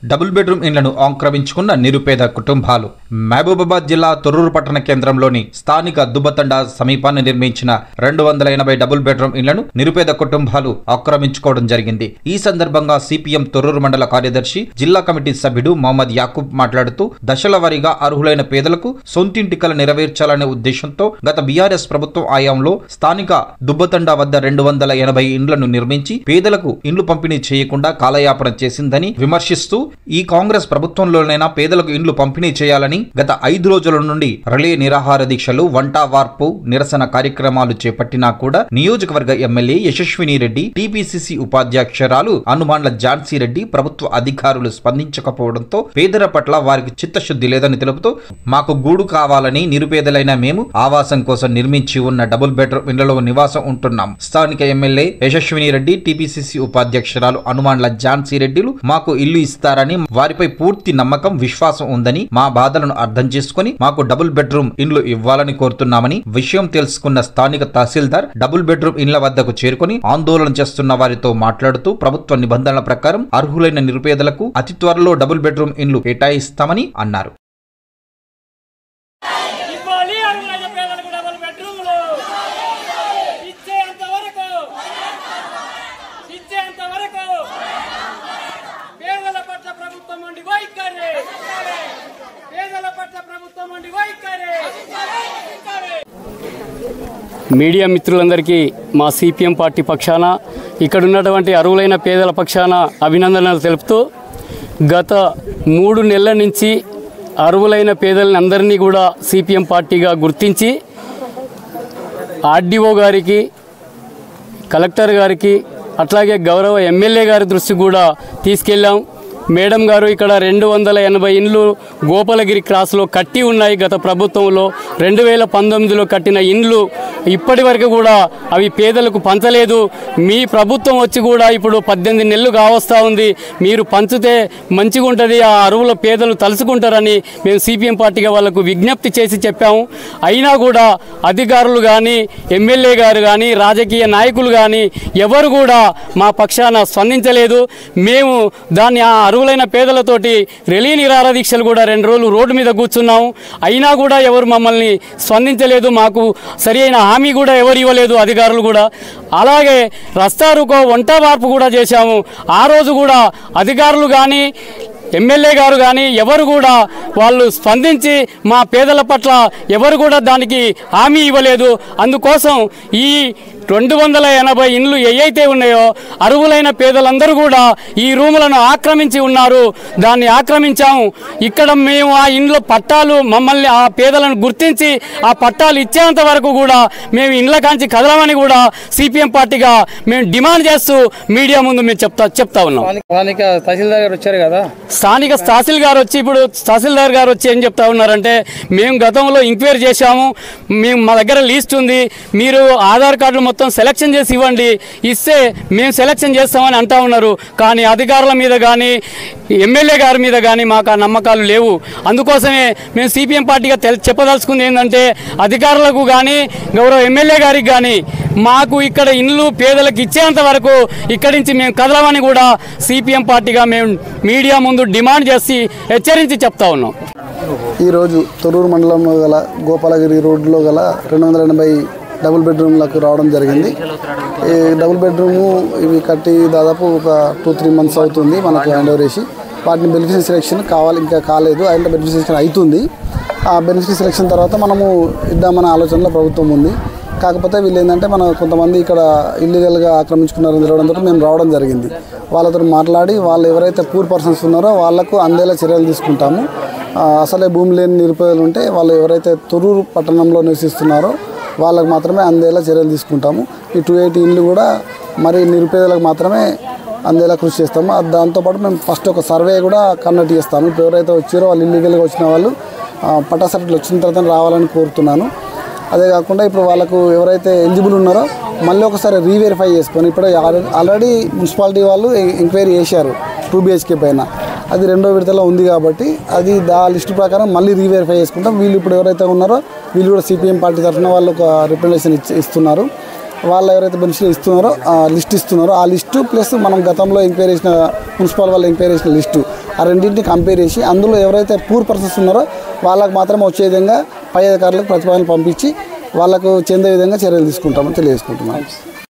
Double bedroom ఇండ్లను ఆక్రమించుకున్న నిరుపేద కుటుంబాలు. మహబూబాబాద్ జిల్లా తొర్రూరు పట్టణ కేంద్రంలోని స్థానిక దుబ్బతండా సమీపాన్ని నిర్మించిన 280 డబుల్ బెడ్రూమ్ ఇండ్లను నిరుపేద కుటుంబాలు ఆక్రమించుకోవడం జరిగింది. ఈ సందర్భంగా సిపిఎం తొర్రూరు మండల కార్యదర్శి, జిల్లా కమిటీ సభ్యుడు మహమ్మద్ యాకూబ్ మాట్లాడుతూ, దశల వారీగా అర్హులైన పేదలకు సొంతింటి కల నెరవేర్చాలనే ఉద్దేశంతో గత బీఆర్ఎస్ ప్రభుత్వం ఆయంలో స్థానిక దుబ్బతండా వద్ద 280 ఇండ్లను నిర్మించి పేదలకు ఇండ్లు పంపిణీ చేయకుండా కాలయాపన చేసిందని విమర్శిస్తూ, ఈ కాంగ్రెస్ ప్రభుత్వంలోనైనా పేదలకు ఇండ్లు పంపిణీ చేయాలని గత 5 రోజుల నుండి రిలే నిరాహార దీక్షలు, వంట వార్పు నిరసన కార్యక్రమాలు చేపట్టినా కూడా నియోజకవర్గ ఎమ్మెల్యే యశస్విని రెడ్డి, టీపీసీసీ ఉపాధ్యక్షురాలు అనుమాండ్ల ఝాన్సీ రెడ్డి ప్రభుత్వ అధికారులు స్పందించకపోవడంతో పేదల పట్ల వారికి చిత్తశుద్ధి లేదని తెలుపుతూ, మాకు గూడు కావాలని నిరుపేదలైన మేము ఆవాసం కోసం నిర్మించి ఉన్న డబుల్ బెడ్రూమ్ ఇండ్లలో నివాసం ఉంటున్నాం. స్థానిక ఎమ్మెల్యే యశస్విని రెడ్డి, టీపీసీసీ ఉపాధ్యక్షురాలు అనుమాండ్ల ఝాన్సీ రెడ్డిలు మాకు ఇల్లు ఇస్తారని, వారిపై పూర్తి నమ్మకం, విశ్వాసం ఉందని, మా బాధలను అర్థం చేసుకుని మాకు డబుల్ బెడ్రూమ్ ఇండ్లు ఇవ్వాలని కోరుతున్నామని విషయం తెలుసుకున్న స్థానిక తహసీల్దార్ డబుల్ బెడ్రూమ్ ఇండ్ల వద్దకు చేరుకుని ఆందోళన చేస్తున్న వారితో మాట్లాడుతూ, ప్రభుత్వ నిబంధనల ప్రకారం అర్హులైన నిరుపేదలకు అతి త్వరలో డబుల్ బెడ్రూమ్ ఇండ్లు కేటాయిస్తామని అన్నారు. మీడియా మిత్రులందరికీ మా సిపిఎం పార్టీ పక్షాన, ఇక్కడ ఉన్నటువంటి అర్హులైన పేదల పక్షాన అభినందనలు తెలుపుతూ, గత 3 నెలల నుంచి అర్హులైన పేదలని అందరినీ కూడా సిపిఎం పార్టీగా గుర్తించి ఆర్డీఓ గారికి, కలెక్టర్ గారికి, అట్లాగే గౌరవ ఎమ్మెల్యే గారి దృష్టికి కూడా తీసుకెళ్ళాం. మేడం గారు, ఇక్కడ 280 ఇండ్లు గోపాలగిరి క్రాస్లో కట్టి ఉన్నాయి. గత ప్రభుత్వంలో 2019లో కట్టిన ఇండ్లు ఇప్పటి వరకు కూడా అవి పేదలకు పంచలేదు. మీ ప్రభుత్వం వచ్చి కూడా ఇప్పుడు 18 నెలలు కావస్తూ ఉంది. మీరు పంచితే మంచిగా ఉంటుంది, ఆ అరువుల పేదలు తలుచుకుంటారని మేము సిపిఎం పార్టీగా వాళ్ళకు విజ్ఞప్తి చేసి చెప్పాము. అయినా కూడా అధికారులు కానీ, ఎమ్మెల్యే గారు కానీ, రాజకీయ నాయకులు కానీ ఎవరు కూడా మా పక్షాన స్పందించలేదు. మేము దాన్ని ఆ అర్హులైన పేదలతోటి రిలే నిరాహార దీక్షలు కూడా 2 రోజులు రోడ్డు మీద కూర్చున్నాము. అయినా కూడా ఎవరు మమ్మల్ని స్పందించలేదు. మాకు సరి అయిన హామీ కూడా ఎవరు ఇవ్వలేదు, అధికారులు కూడా. అలాగే రస్తారుకో వంట వార్పు కూడా చేశాము. ఆ రోజు కూడా అధికారులు కానీ, ఎమ్మెల్యే గారు కానీ ఎవరు కూడా వాళ్ళు స్పందించి మా పేదల పట్ల ఎవరు కూడా దానికి హామీ ఇవ్వలేదు. అందుకోసం ఈ 280 ఇండ్లు ఏవైతే ఉన్నాయో అర్హులైన పేదలందరూ కూడా ఈ రూములను ఆక్రమించి ఉన్నారు. దాన్ని ఆక్రమించాము. ఇక్కడ మేము ఆ ఇండ్ల పట్టాలు, మమ్మల్ని ఆ పేదలను గుర్తించి ఆ పట్టాలు ఇచ్చేంత వరకు కూడా మేము ఇండ్ల కాంచి కదలమని కూడా సిపిఎం పార్టీగా మేము డిమాండ్ చేస్తూ మీడియా ముందు మేము చెప్తా ఉన్నాం. స్థానిక తహసీల్దార్ గారు వచ్చారు కదా, స్థానిక తహసీల్దార్ గారు వచ్చి ఏం చెప్తా ఉన్నారంటే, మేము గతంలో ఎంక్వైరీ చేశాము, మా దగ్గర లీస్ట్ ఉంది, మీరు ఆధార్ కార్డులు మొత్తం సెలక్షన్ చేసి ఇవ్వండి, ఇస్తే మేము సెలక్షన్ చేస్తామని అంటా ఉన్నారు. కానీ అధికారుల మీద కానీ, ఎమ్మెల్యే గారి మీద కానీ మాకు ఆ నమ్మకాలు లేవు. అందుకోసమే మేము సిపిఎం పార్టీగా చెప్పదలుచుకుంది ఏంటంటే, అధికారులకు కానీ, గౌరవ ఎమ్మెల్యే గారికి కానీ మాకు ఇక్కడ ఇండ్లు పేదలకు ఇచ్చేంత వరకు ఇక్కడి నుంచి మేము కదలమని కూడా సిపిఎం పార్టీగా మేము మీడియా ముందు డిమాండ్ చేసి హెచ్చరించి చెప్తా ఉన్నాం. ఈరోజు తొర్రూరు మండలంలో గల గోపాలగిరి రోడ్లో గల 280 డబుల్ బెడ్రూమ్లకు రావడం జరిగింది. ఈ డబుల్ బెడ్రూము ఇవి కట్టి దాదాపు ఒక 2-3 మంత్స్ అవుతుంది మనకు హ్యాండ్ ఓవర్ చేసి. వాటిని బెనిఫిషియరీ సెలెక్షన్ ఇంకా కాలేదు, అంటే బెనిఫిషియరీ సెలెక్షన్ అవుతుంది. ఆ బెనిఫిషియరీ సెలెక్షన్ తర్వాత మనము ఇద్దామనే ఆలోచనలో ప్రభుత్వం ఉంది. కాకపోతే వీళ్ళు ఏంటంటే, మన కొంతమంది ఇక్కడ ఇల్లీగల్గా ఆక్రమించుకున్నారని తెలవడంతో మేము రావడం జరిగింది. వాళ్ళతో మాట్లాడి వాళ్ళు ఎవరైతే పూర్ పర్సన్స్ ఉన్నారో వాళ్లకు అందేలా చర్యలు తీసుకుంటాము. అసలే భూమి లేని నిరుపేదలు ఉంటే వాళ్ళు ఎవరైతే తొర్రూరు పట్టణంలో నివసిస్తున్నారో వాళ్ళకు మాత్రమే అందేలా చర్యలు తీసుకుంటాము. ఈ 280 ఇండ్లు కూడా మరి నిరుపేదలకు మాత్రమే అందేలా కృషి చేస్తాము. దాంతోపాటు మేము ఫస్ట్ ఒక సర్వే కూడా కండక్ట్ చేస్తాము. ఇప్పుడు ఎవరైతే వచ్చారో వాళ్ళు ఇల్లీగల్గా వచ్చిన వాళ్ళు పట్టా సర్టిఫికేట్ వచ్చిన తర్వాత రావాలని కోరుతున్నాను. అదే కాకుండా ఇప్పుడు వాళ్ళకు ఎవరైతే ఎలిజిబుల్ ఉన్నారో మళ్ళీ ఒకసారి రీవెరిఫై చేసుకొని, ఇప్పుడు ఆల్రెడీ మున్సిపాలిటీ వాళ్ళు ఎంక్వైరీ చేశారు 2 BHK పైన, అది 2వ విడతలో ఉంది కాబట్టి అది ఆ లిస్టు ప్రకారం మళ్ళీ రీవెరిఫై చేసుకుంటాం. వీళ్ళు ఇప్పుడు ఎవరైతే ఉన్నారో వీళ్ళు కూడా సిపిఎం పార్టీ తరఫున వాళ్ళు ఒక రిప్రజెంటేషన్ ఇస్తున్నారు. వాళ్ళు ఎవరైతే బెనిఫిషియరీ ఇస్తున్నారో ఆ లిస్ట్ ఇస్తున్నారో ఆ లిస్టు ప్లస్ మనం గతంలో ఎంక్వైరీ చేసిన మున్సిపల్ వాళ్ళు ఎంక్వైరీ చేసిన లిస్టు ఆ రెండింటిని కంపేర్ చేసి అందులో ఎవరైతే పూర్ పర్సన్స్ ఉన్నారో వాళ్ళకు మాత్రం వచ్చే విధంగా పై అధికారులకు ప్రతిపాదనలు పంపించి వాళ్ళకు చెందే విధంగా చర్యలు తీసుకుంటామని తెలియజేసుకుంటున్నాం.